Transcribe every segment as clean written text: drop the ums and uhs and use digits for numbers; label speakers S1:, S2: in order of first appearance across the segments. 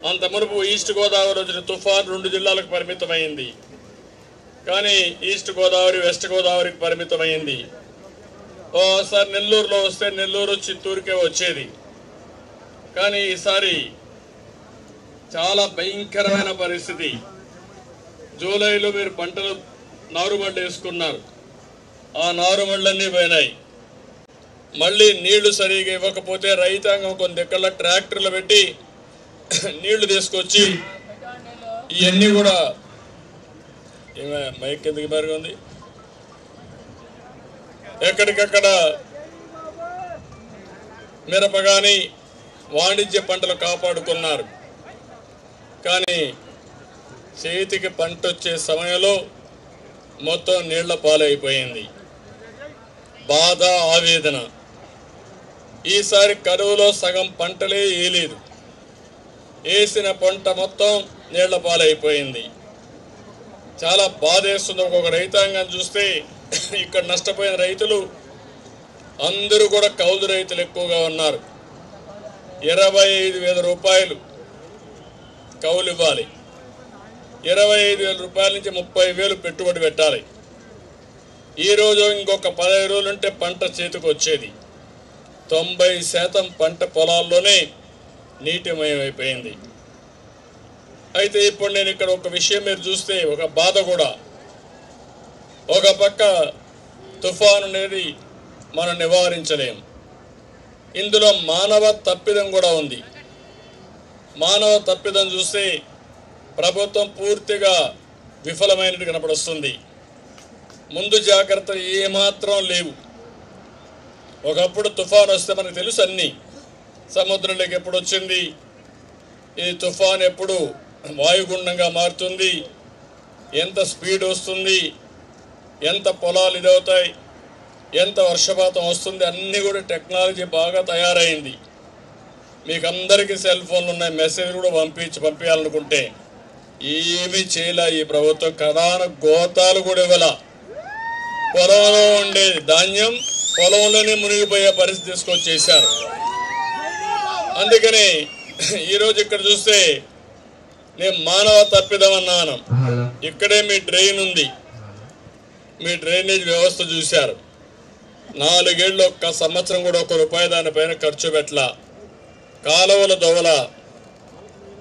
S1: అంత మునుపు ఈస్ట్ గోదావరి వచ్చిన తుఫాన్ 2 జిల్లాలకు పరిమితమైంది. కానీ ఈస్ట్ గోదావరి వెస్ట్ గోదావరికి పరిమితమైంది. ఓసారి నెల్లూరులో వస్తే నెల్లూరు చిత్తూరుకే వచ్చేది. కానీ ఈసారి చాలా భయంకరమైన పరిస్థితి. జూలైలో మీరు పంటలు నారుమళ్ళు వేసుకున్నారు, ఆ నారుమళ్ళన్నీ పోయినాయి. మళ్ళీ నీళ్లు సరిగా ఇవ్వకపోతే రైతాంగం కొన్ని దగ్గర ట్రాక్టర్లు పెట్టి నీళ్లు తీసుకొచ్చి ఇవన్నీ కూడా మైక్ ఎందుకు మరిగా ఉంది, ఎక్కడికక్కడ మిరప కానీ వాణిజ్య పంటలు కాపాడుకున్నారు. కానీ చేతికి పంట వచ్చే సమయంలో మొత్తం నీళ్ల పాలైపోయింది. బాధ, ఆవేదన. ఈసారి కరువులో సగం పంటలే వేయలేదు, వేసిన పంట మొత్తం నీళ్ల పాలైపోయింది. చాలా బాధేస్తుంది. ఒక్కొక్క రైతాంగం చూస్తే ఇక్కడ నష్టపోయిన రైతులు అందరూ కూడా కౌలు రైతులు ఎక్కువగా ఉన్నారు. 25,000 రూపాయలు కౌలు ఇవ్వాలి, 25,000 రూపాయల నుంచి 30,000 పెట్టుబడి పెట్టాలి. ఈరోజు ఇంకొక 15 రోజులు ఉంటే పంట చేతికి వచ్చేది. 90% పంట పొలాల్లోనే నీటిమయమైపోయింది. అయితే ఇప్పుడు నేను ఇక్కడ ఒక విషయం మీరు చూస్తే ఒక బాధ కూడా. ఒక పక్క తుఫాను అనేది మనం నివారించలేం, ఇందులో మానవ తప్పిదం కూడా ఉంది. మానవ తప్పిదం చూస్తే ప్రభుత్వం పూర్తిగా విఫలమైనట్టు కనపడుస్తుంది. ముందు జాగ్రత్తలు ఏమాత్రం లేవు. ఒకప్పుడు తుఫాను వస్తే మనకు తెలుసు అన్నీ, సముద్రంలోకి ఎప్పుడు వచ్చింది, ఈ తుఫాన్ ఎప్పుడు వాయుగుండంగా మారుతుంది, ఎంత స్పీడ్ వస్తుంది, ఎంత పొలాలు ఇదవుతాయి, ఎంత వర్షపాతం వస్తుంది, అన్నీ కూడా టెక్నాలజీ బాగా తయారైంది. మీకు అందరికీ సెల్ ఫోన్లు ఉన్నాయి, మెసేజ్ కూడా పంపించాలనుకుంటే ఏమీ చేయలే ఈ ప్రభుత్వం. కడాన గోతాలు కూడా ఇవ్వాల. పొలంలో ఉండే ధాన్యం పొలంలోనే మునిగిపోయే పరిస్థితి తీసుకొచ్చేసారు. అందుకని ఈరోజు ఇక్కడ చూస్తే నేను మానవ తప్పిదం అన్నాను. ఇక్కడే మీ డ్రైన్ ఉంది, మీ డ్రైనేజ్ వ్యవస్థ చూశారు. 4 ఏళ్ళు ఒక్క సంవత్సరం కూడా ₹1 దానిపైన ఖర్చు పెట్టలా. కాలువల దొవల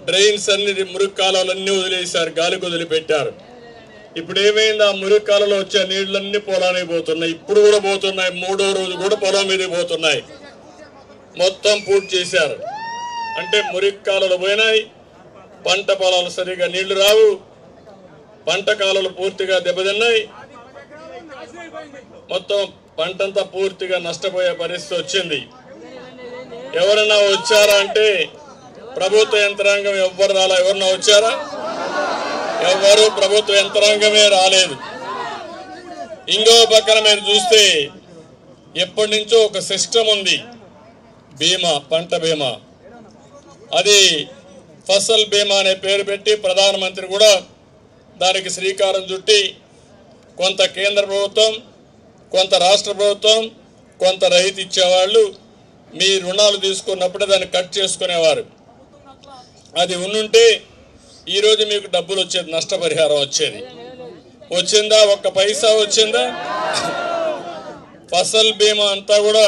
S1: డ్రైన్స్ అన్ని మురికి కాలువలన్నీ వదిలేశారు, గాలికి వదిలిపెట్టారు. ఇప్పుడు ఏమైంది, ఆ మురికి కాలువలో వచ్చే నీళ్ళన్నీ పొలానికి పోతున్నాయి. ఇప్పుడు కూడా పోతున్నాయి, 3వ రోజు కూడా పొలం మీదకి పోతున్నాయి. మొత్తం పూర్తి చేశారు. అంటే మురికి కాలువలు పోయినాయి, పంట పొలాలు సరిగా నీళ్లు రావు, పంట కాలువలు పూర్తిగా దెబ్బతిన్నాయి, మొత్తం పంటంతా పూర్తిగా నష్టపోయే పరిస్థితి వచ్చింది. ఎవరన్నా వచ్చారా అంటే ప్రభుత్వ యంత్రాంగం ఎవ్వరు రాలా. ఎవరన్నా వచ్చారా? ఎవరు ప్రభుత్వ యంత్రాంగమే రాలేదు. ఇంకో పక్కన మీరు చూస్తే ఎప్పటి నుంచో ఒక సిస్టమ్ ఉంది, బీమా, పంట బీమా. అది ఫసల్ బీమా అనే పేరు పెట్టి ప్రధానమంత్రి కూడా దానికి శ్రీకారం చుట్టి కొంత కేంద్ర ప్రభుత్వం, కొంత రాష్ట్ర ప్రభుత్వం, కొంత రైతు ఇచ్చేవాళ్ళు. మీ రుణాలు తీసుకున్నప్పుడే దాన్ని కట్ చేసుకునేవారు. అది ఉంటే ఈరోజు మీకు డబ్బులు వచ్చేది, నష్టపరిహారం వచ్చేది. వచ్చిందా? 1 పైసా వచ్చిందా? ఫసల్ బీమా అంతా కూడా